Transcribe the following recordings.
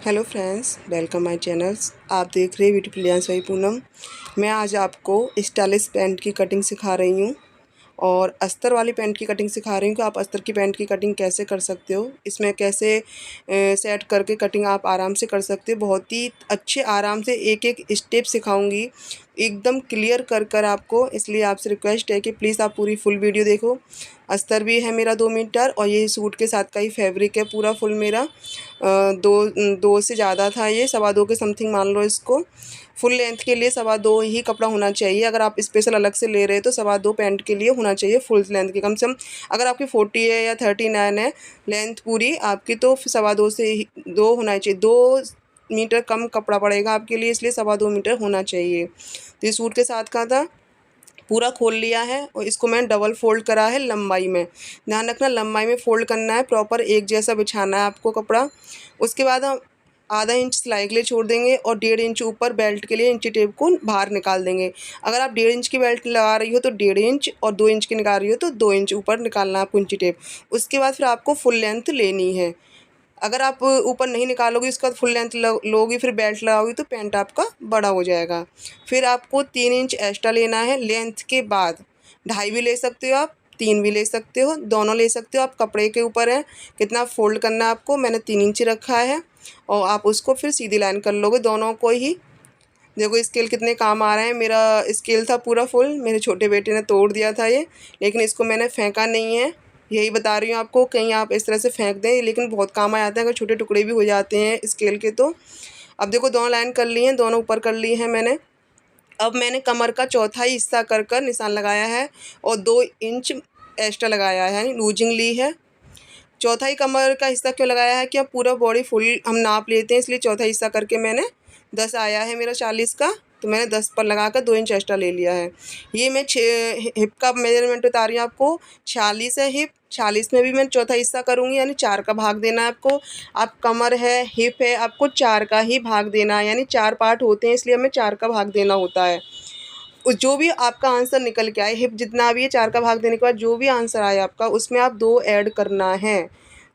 Hello friends, welcome my channels. आप देख रहे हैं ब्यूटी प्रियांशा पूनम। मैं आज आपको स्टाइलिश पैंट की कटिंग सिखा रही हूँ और अस्तर वाली पैंट की कटिंग सिखा रही हूँ कि आप अस्तर की पैंट की कटिंग कैसे कर सकते हो, इसमें कैसे सेट करके कटिंग आप आराम से कर सकते हो। बहुत ही अच्छे आराम से एक एक स्टेप सिखाऊंगी, एकदम क्लियर कर आपको। इसलिए आपसे रिक्वेस्ट है कि प्लीज़ आप पूरी फुल वीडियो देखो। अस्तर भी है मेरा 2 मीटर और ये सूट के साथ का ही फैब्रिक है पूरा फुल मेरा। दो से ज़्यादा था, ये 2.25 के समथिंग मान लो इसको। फुल लेंथ के लिए 2.25 ही कपड़ा होना चाहिए। अगर आप स्पेशल अलग से ले रहे हो तो 2.25 पैंट के लिए होना चाहिए फुल लेंथ के कम से कम। अगर आपकी 40 है या 39 है लेंथ पूरी आपकी, तो 2.25 से ही 2 होना चाहिए। 2 मीटर कम कपड़ा पड़ेगा आपके लिए, इसलिए 2.25 मीटर होना चाहिए। तो ये सूट के साथ का था, पूरा खोल लिया है और इसको मैंने डबल फोल्ड करा है लंबाई में। ध्यान रखना लंबाई में फ़ोल्ड करना है, प्रॉपर एक जैसा बिछाना है आपको कपड़ा। उसके बाद हम आधा इंच सिलाई के लिए छोड़ देंगे और 1.5 इंच ऊपर बेल्ट के लिए इंची टेप को बाहर निकाल देंगे। अगर आप 1.5 इंच की बेल्ट लगा रही हो तो 1.5 इंच, और 2 इंच की निकाल रही हो तो 2 इंच ऊपर निकालना है आपको इंची टेप। उसके बाद फिर आपको फुल लेंथ लेनी है। अगर आप ऊपर नहीं निकालोगी, उसका फुल लेंथ लोगी, फिर बेल्ट लगाओगी तो पैंट आपका बड़ा हो जाएगा। फिर आपको 3 इंच एक्स्ट्रा लेना है लेंथ के बाद। 2.5 भी ले सकते हो आप, 3 भी ले सकते हो, दोनों ले सकते हो आप, कपड़े के ऊपर है कितना फ़ोल्ड करना है आपको। मैंने 3 इंच रखा है और आप उसको फिर सीधी लाइन कर लोगे दोनों को ही। देखो स्केल कितने काम आ रहे हैं। मेरा स्केल था पूरा फुल, मेरे छोटे बेटे ने तोड़ दिया था ये, लेकिन इसको मैंने फेंका नहीं है। यही बता रही हूँ आपको, कहीं आप इस तरह से फेंक दें, लेकिन बहुत काम आ जाते हैं अगर छोटे टुकड़े भी हो जाते हैं स्केल के तो। अब देखो दोनों लाइन कर ली हैं, दोनों ऊपर कर ली हैं मैंने। अब मैंने कमर का चौथाई हिस्सा कर निशान लगाया है और 2 इंच एक्स्ट्रा लगाया है, यानी लूजिंग ली है। चौथाई कमर का हिस्सा क्यों लगाया है कि अब पूरा बॉडी फुल हम नाप लेते हैं, इसलिए चौथा हिस्सा करके मैंने 10 आया है मेरा 40 का, तो मैंने 10 पर लगाकर 2 इंच एक्स्ट्रा ले लिया है। ये मैं हिप का मेजरमेंट बता रही हूँ आपको। 46 है हिप, 46 में भी मैं चौथा हिस्सा करूँगी, यानी 4 का भाग देना है आपको। आप कमर है, हिप है, आपको 4 का ही भाग देना है, यानी 4 पार्ट होते हैं, इसलिए हमें 4 का भाग देना होता है। जो भी आपका आंसर निकल के आए, हिप जितना भी है 4 का भाग देने के बाद जो भी आंसर आए आपका, उसमें आप 2 ऐड करना है।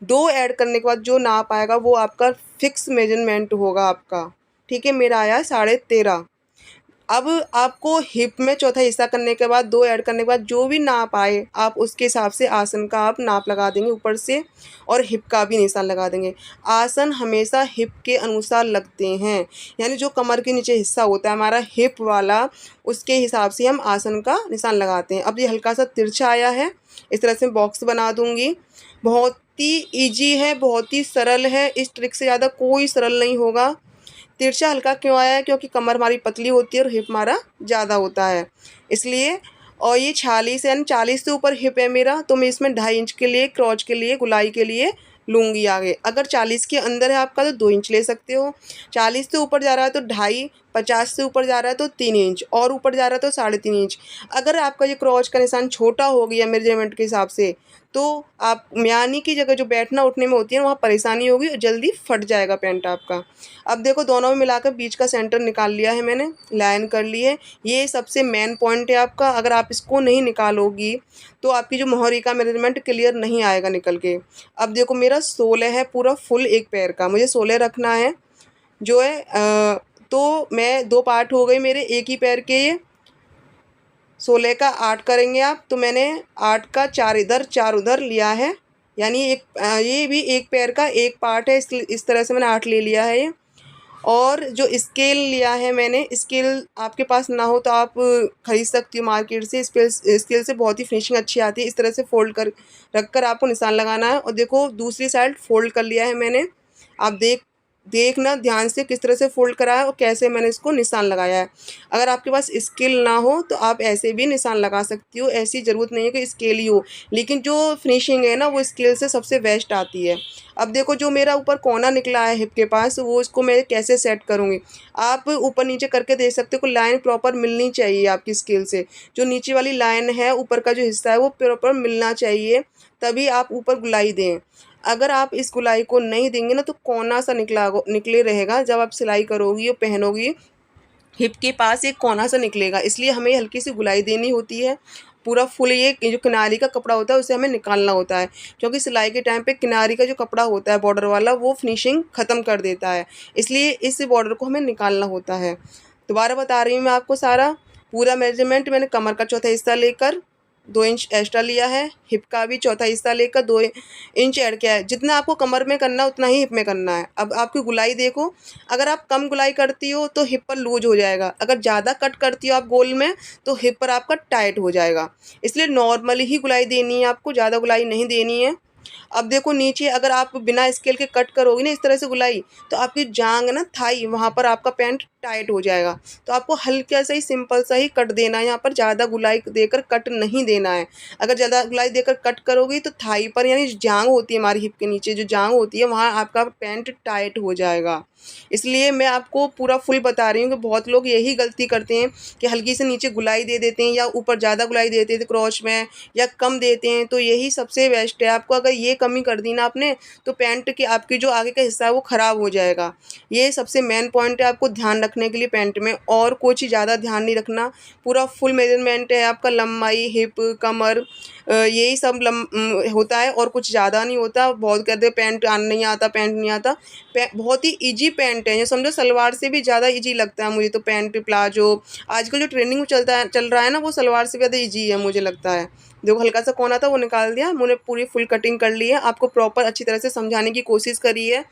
2 ऐड करने के बाद जो नाप आएगा वो आपका फिक्स मेजरमेंट होगा आपका। ठीक है, मेरा आया 13.5। अब आपको हिप में चौथा हिस्सा करने के बाद 2 ऐड करने के बाद जो भी नाप आए आप उसके हिसाब से आसन का आप नाप लगा देंगे ऊपर से, और हिप का भी निशान लगा देंगे। आसन हमेशा हिप के अनुसार लगते हैं, यानी जो कमर के नीचे हिस्सा होता है हमारा हिप वाला, उसके हिसाब से हम आसन का निशान लगाते हैं। अब ये हल्का सा तिरछा आया है, इस तरह से बॉक्स बना दूंगी। बहुत ही ईजी है, बहुत ही सरल है, इस ट्रिक से ज़्यादा कोई सरल नहीं होगा। तिरछा हल्का क्यों आया है, क्योंकि कमर हमारी पतली होती है और हिप हमारा ज़्यादा होता है, इसलिए। और ये 46 यानी 40 से ऊपर हिप है मेरा, तो मैं इसमें 2.5 इंच के लिए क्रॉच के लिए गुलाई के लिए लूँगी आगे। अगर 40 के अंदर है आपका तो 2 इंच ले सकते हो। 40 से ऊपर जा रहा है तो 2.5, 50 से ऊपर जा रहा है तो 3 इंच, और ऊपर जा रहा है तो 3.5 इंच। अगर आपका ये क्रॉच का निशान छोटा हो गया मेजरमेंट के हिसाब से, तो आप म्यानी की जगह जो बैठना उठने में होती है वहाँ परेशानी होगी और जल्दी फट जाएगा पैंट आपका। अब देखो दोनों में मिलाकर बीच का सेंटर निकाल लिया है मैंने, लाइन कर ली है। ये सबसे मेन पॉइंट है आपका, अगर आप इसको नहीं निकालोगी तो आपकी जो मोहरी का मेजरमेंट क्लियर नहीं आएगा निकल के। अब देखो मेरा 16 है पूरा फुल एक पैर का, मुझे 16 रखना है जो है। तो मैं 2 पार्ट हो गए मेरे एक ही पैर के, ये 16 का 8 करेंगे आप, तो मैंने 8 का 4 इधर 4 उधर लिया है, यानी एक ये भी एक पैर का एक पार्ट है, इस तरह से मैंने 8 ले लिया है ये। और जो स्केल लिया है मैंने, स्केल आपके पास ना हो तो आप खरीद सकती हो मार्केट से। स्केल से बहुत ही फिनिशिंग अच्छी आती है। इस तरह से फोल्ड कर रख कर आपको निशान लगाना है। और देखो दूसरी साइड फोल्ड कर लिया है मैंने, आप देखना ध्यान से किस तरह से फोल्ड करा है और कैसे मैंने इसको निशान लगाया है। अगर आपके पास स्केल ना हो तो आप ऐसे भी निशान लगा सकती हो, ऐसी ज़रूरत नहीं है कि स्केल ही हो, लेकिन जो फिनिशिंग है ना वो स्केल से सबसे बेस्ट आती है। अब देखो जो मेरा ऊपर कोना निकला है हिप के पास, वो इसको मैं कैसे सेट करूँगी। आप ऊपर नीचे करके देख सकते हो, लाइन प्रॉपर मिलनी चाहिए आपकी स्केल से। जो नीचे वाली लाइन है, ऊपर का जो हिस्सा है वो प्रॉपर मिलना चाहिए, तभी आप ऊपर गुलाई दें। अगर आप इस गुलाई को नहीं देंगे ना तो कोना सा निकले रहेगा, जब आप सिलाई करोगी और पहनोगी हिप के पास एक कोना सा निकलेगा, इसलिए हमें हल्की सी गुलाई देनी होती है। पूरा फुल ये जो किनारी का कपड़ा होता है उसे हमें निकालना होता है, क्योंकि सिलाई के टाइम पे किनारी का जो कपड़ा होता है बॉर्डर वाला वो फिनिशिंग ख़त्म कर देता है, इसलिए इस बॉर्डर को हमें निकालना होता है। दोबारा बता रही हूँ मैं आपको सारा पूरा मेजरमेंट। मैंने कमर का चौथा हिस्सा लेकर 2 इंच एक्स्ट्रा लिया है, हिप का भी चौथा हिस्सा लेकर 2 इंच ऐड किया है। जितना आपको कमर में करना है उतना ही हिप में करना है। अब आपकी गुलाई देखो, अगर आप कम गुलाई करती हो तो हिप पर लूज हो जाएगा, अगर ज़्यादा कट करती हो आप गोल में तो हिप पर आपका टाइट हो जाएगा। इसलिए नॉर्मली ही गुलाई देनी है आपको, ज़्यादा गुलाई नहीं देनी है। अब देखो नीचे अगर आप बिना स्केल के कट करोगी ना इस तरह से गुलाई, तो आपकी जांग ना थाई वहाँ पर आपका पैंट टाइट हो जाएगा। तो आपको हल्का सा ही सिंपल सा ही कट देना है, यहाँ पर ज़्यादा गुलाई देकर कट नहीं देना है। अगर ज़्यादा गुलाई देकर कट करोगी तो थाई पर यानी जांग होती है हमारी हिप के नीचे जो जांग होती है वहाँ आपका पैंट टाइट हो जाएगा। इसलिए मैं आपको पूरा फुल बता रही हूँ कि बहुत लोग यही गलती करते हैं कि हल्की से नीचे गुलाई दे देते हैं या ऊपर ज़्यादा गुलाई दे देते हैं क्रॉच में, या कम देते हैं। तो यही सबसे बेस्ट है, आपको अगर ये कमी कर दी ना आपने तो पैंट की आपकी जो आगे का हिस्सा है वो ख़राब हो जाएगा। ये सबसे मेन पॉइंट है आपको ध्यान रखने के लिए पैंट में, और कुछ ज़्यादा ध्यान नहीं रखना। पूरा फुल मेजरमेंट है आपका, लंबाई, हिप, कमर, यही सब होता है और कुछ ज़्यादा नहीं होता। बहुत कहते हैं पैंट नहीं आता, पैंट नहीं आता। बहुत ही ईजी पैंट है, ये समझो सलवार से भी ज़्यादा ईजी लगता है मुझे तो पैंट प्लाजो। आजकल जो ट्रेंडिंग में चल रहा है ना वो सलवार से ज़्यादा ईजी है मुझे लगता है। देखो हल्का सा कोना था वो निकाल दिया, मैंने पूरी फुल कटिंग कर ली है, आपको प्रॉपर अच्छी तरह से समझाने की कोशिश करी है।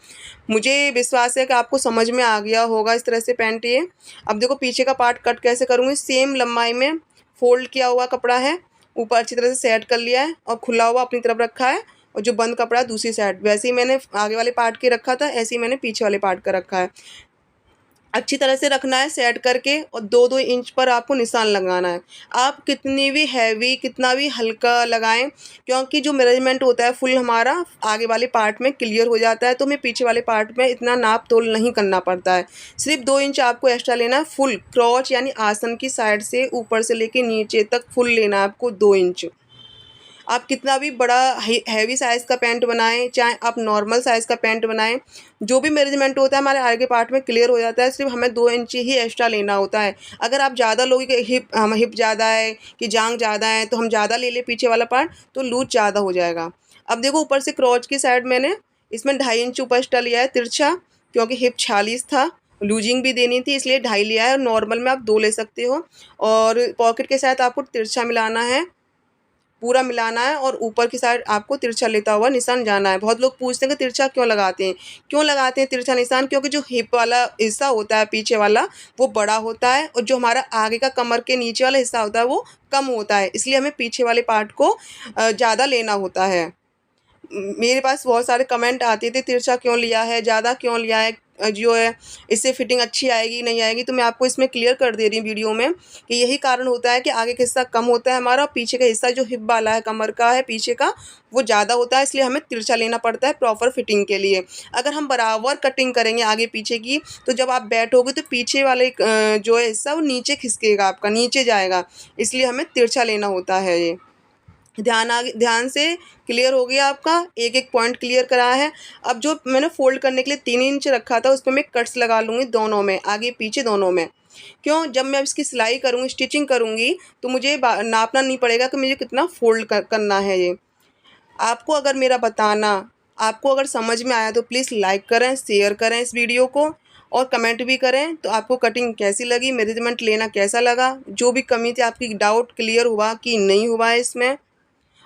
मुझे विश्वास है कि आपको समझ में आ गया होगा इस तरह से पैंट ये। अब देखो पीछे का पार्ट कट कैसे करूँगी, सेम लंबाई में फोल्ड किया हुआ कपड़ा है, ऊपर अच्छी तरह से सेट कर लिया है और खुला हुआ अपनी तरफ रखा है, और जो बंद कपड़ा है दूसरी साइड। वैसे ही मैंने आगे वाले पार्ट के रखा था, ऐसे ही मैंने पीछे वाले पार्ट का रखा है। अच्छी तरह से रखना है सेट करके, और 2-2 इंच पर आपको निशान लगाना है। आप कितनी भी हैवी कितना भी हल्का लगाएं, क्योंकि जो मेजरमेंट होता है फुल हमारा आगे वाले पार्ट में क्लियर हो जाता है, तो हमें पीछे वाले पार्ट में इतना नाप तोल नहीं करना पड़ता है। सिर्फ 2 इंच आपको एक्स्ट्रा लेना है, फुल क्रॉच यानी आसन की साइड से ऊपर से लेके नीचे तक फुल लेना है आपको 2 इंच। आप कितना भी बड़ा हैवी साइज़ का पैंट बनाएं, चाहे आप नॉर्मल साइज़ का पैंट बनाएं, जो भी मेजरमेंट होता है हमारे आगे पार्ट में क्लियर हो जाता है। सिर्फ हमें 2 इंच ही एक्स्ट्रा लेना होता है। अगर आप ज़्यादा लोगे कि हिप ज़्यादा है कि जांग ज़्यादा है तो हम ज़्यादा ले लें पीछे वाला पार्ट तो लूज ज़्यादा हो जाएगा। अब देखो ऊपर से क्रॉच की साइड मैंने इसमें 2.5 इंच ऊपर एक्स्ट्रा लिया है तिरछा, क्योंकि हिप 46 था, लूजिंग भी देनी थी इसलिए 2.5 लिया है, और नॉर्मल में आप 2 ले सकते हो। और पॉकेट के साथ आपको तिरछा मिलाना है, पूरा मिलाना है, और ऊपर की साइड आपको तिरछा लेता हुआ निशान जाना है। बहुत लोग पूछते हैं कि तिरछा क्यों लगाते हैं, क्यों लगाते हैं तिरछा निशान, क्योंकि जो हिप वाला हिस्सा होता है पीछे वाला वो बड़ा होता है, और जो हमारा आगे का कमर के नीचे वाला हिस्सा होता है वो कम होता है, इसलिए हमें पीछे वाले पार्ट को ज़्यादा लेना होता है। मेरे पास बहुत सारे कमेंट आते थे तिरछा क्यों लिया है, ज़्यादा क्यों लिया है, जो है इससे फिटिंग अच्छी आएगी नहीं आएगी। तो मैं आपको इसमें क्लियर कर दे रही हूँ वीडियो में कि यही कारण होता है कि आगे का हिस्सा कम होता है हमारा, पीछे का हिस्सा जो हिप वाला है कमर का है पीछे का वो ज़्यादा होता है, इसलिए हमें तिरछा लेना पड़ता है प्रॉपर फिटिंग के लिए। अगर हम बराबर कटिंग करेंगे आगे पीछे की तो जब आप बैठोगे तो पीछे वाले जो है हिस्सा वो नीचे खिसकेगा, आपका नीचे जाएगा, इसलिए हमें तिरछा लेना होता है। ये ध्यान से क्लियर हो गया आपका, एक एक पॉइंट क्लियर करा है। अब जो मैंने फोल्ड करने के लिए 3 इंच रखा था उस पर मैं कट्स लगा लूँगी दोनों में, आगे पीछे दोनों में। क्यों, जब मैं इसकी सिलाई करूँगी स्टिचिंग करूँगी तो मुझे नापना नहीं पड़ेगा कि मुझे कितना फोल्ड करना है। ये आपको अगर मेरा बताना आपको अगर समझ में आया तो प्लीज़ लाइक करें, शेयर करें इस वीडियो को, और कमेंट भी करें तो आपको कटिंग कैसी लगी, मेजरमेंट लेना कैसा लगा, जो भी कमी थी आपकी डाउट क्लियर हुआ कि नहीं हुआ है इसमें।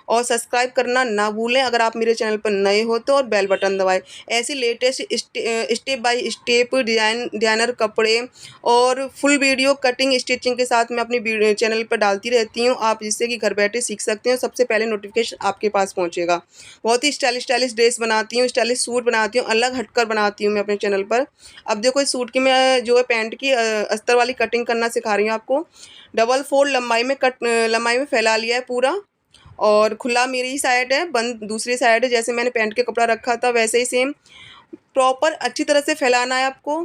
और सब्सक्राइब करना ना भूलें अगर आप मेरे चैनल पर नए हो तो, और बेल बटन दबाएं। ऐसी latest step by step designer कपड़े और फुल वीडियो कटिंग स्टिचिंग के साथ मैं अपनी चैनल पर डालती रहती हूँ, आप जिससे कि घर बैठे सीख सकते हैं। सबसे पहले नोटिफिकेशन आपके पास पहुँचेगा। बहुत ही स्टाइलिश ड्रेस बनाती हूँ, स्टाइलिश सूट बनाती हूँ, अलग हटकर बनाती हूँ मैं अपने चैनल पर। अब देखो इस सूट की मैं जो है पैंट की अस्तर वाली कटिंग करना सिखा रही हूँ आपको। डबल फोल्ड लंबाई में फैला लिया है पूरा, और खुला मेरी ही साइड है, बंद दूसरी साइड है। जैसे मैंने पैंट के कपड़ा रखा था वैसे ही सेम प्रॉपर अच्छी तरह से फैलाना है आपको।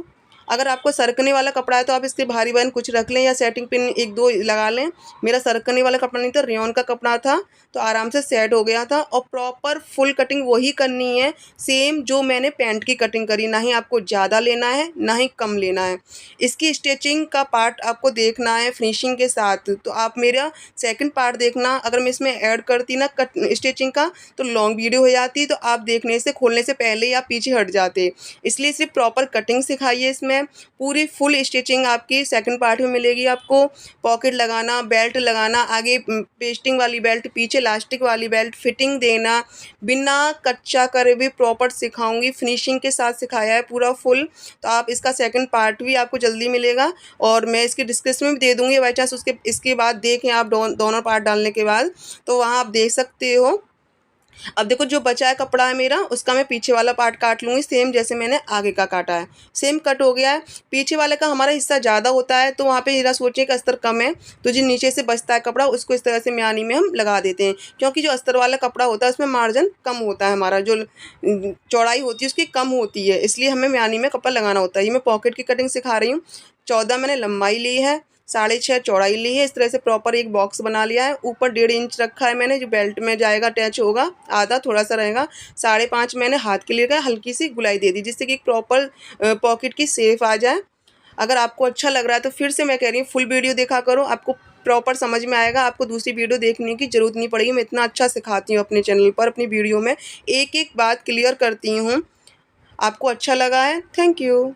अगर आपको सरकने वाला कपड़ा है तो आप इसके भारी बहन कुछ रख लें या सेटिंग पिन 1-2 लगा लें। मेरा सरकने वाला कपड़ा नहीं था, रेयॉन का कपड़ा था, तो आराम से सेट हो गया था। और प्रॉपर फुल कटिंग वही करनी है सेम जो मैंने पैंट की कटिंग करी, ना ही आपको ज़्यादा लेना है ना ही कम लेना है। इसकी स्टिचिंग का पार्ट आपको देखना है फिनिशिंग के साथ, तो आप मेरा सेकंड पार्ट देखना। अगर मैं इसमें ऐड करती ना कट स्टिचिंग का तो लॉन्ग वीडियो हो जाती, तो आप देखने से खोलने से पहले ही आप पीछे हट जाते। इसलिए सिर्फ प्रॉपर कटिंग सिखाई है इसमें। पूरी फुल स्टिचिंग आपकी सेकंड पार्ट में मिलेगी आपको। पॉकेट लगाना, बेल्ट लगाना, आगे पेस्टिंग वाली बेल्ट, पीछे इलास्टिक वाली बेल्ट, फिटिंग देना, बिना कच्चा करे हुए प्रॉपर सिखाऊंगी। फिनिशिंग के साथ सिखाया है पूरा फुल। तो आप इसका सेकंड पार्ट भी आपको जल्दी मिलेगा और मैं इसकी डिस्क्रिप्शन में भी दे दूँगी। बाई चांस इसके बाद देखें आप दोनों पार्ट डालने के बाद, तो वहाँ आप देख सकते हो। अब देखो जो बचा है कपड़ा है मेरा, उसका मैं पीछे वाला पार्ट काट लूँगी सेम जैसे मैंने आगे का काटा है। सेम कट हो गया है। पीछे वाले का हमारा हिस्सा ज़्यादा होता है, तो वहाँ पे ज़रा सोचिए कि अस्तर कम है, तो जो नीचे से बचता है कपड़ा उसको इस तरह से म्यानी में हम लगा देते हैं। क्योंकि जो अस्तर वाला कपड़ा होता है उसमें मार्जिन कम होता है, हमारा जो चौड़ाई होती है उसकी कम होती है, इसलिए हमें म्यानी में कपड़ा लगाना होता है। ये मैं पॉकेट की कटिंग सिखा रही हूँ। 14 मैंने लंबाई ली है, 6.5 चौड़ाई ली है। इस तरह से प्रॉपर एक बॉक्स बना लिया है। ऊपर 1.5 इंच रखा है मैंने, जो बेल्ट में जाएगा अटैच होगा, आधा थोड़ा सा रहेगा। 5.5 मैंने हाथ के लिए हल्की सी गुलाई दे दी, जिससे कि एक प्रॉपर पॉकेट की शेप आ जाए। अगर आपको अच्छा लग रहा है तो फिर से मैं कह रही हूँ फुल वीडियो देखा करो, आपको प्रॉपर समझ में आएगा। आपको दूसरी वीडियो देखने की ज़रूरत नहीं पड़ेगी। मैं इतना अच्छा सिखाती हूँ अपने चैनल पर, अपनी वीडियो में एक एक बात क्लियर करती हूँ। आपको अच्छा लगा है, थैंक यू।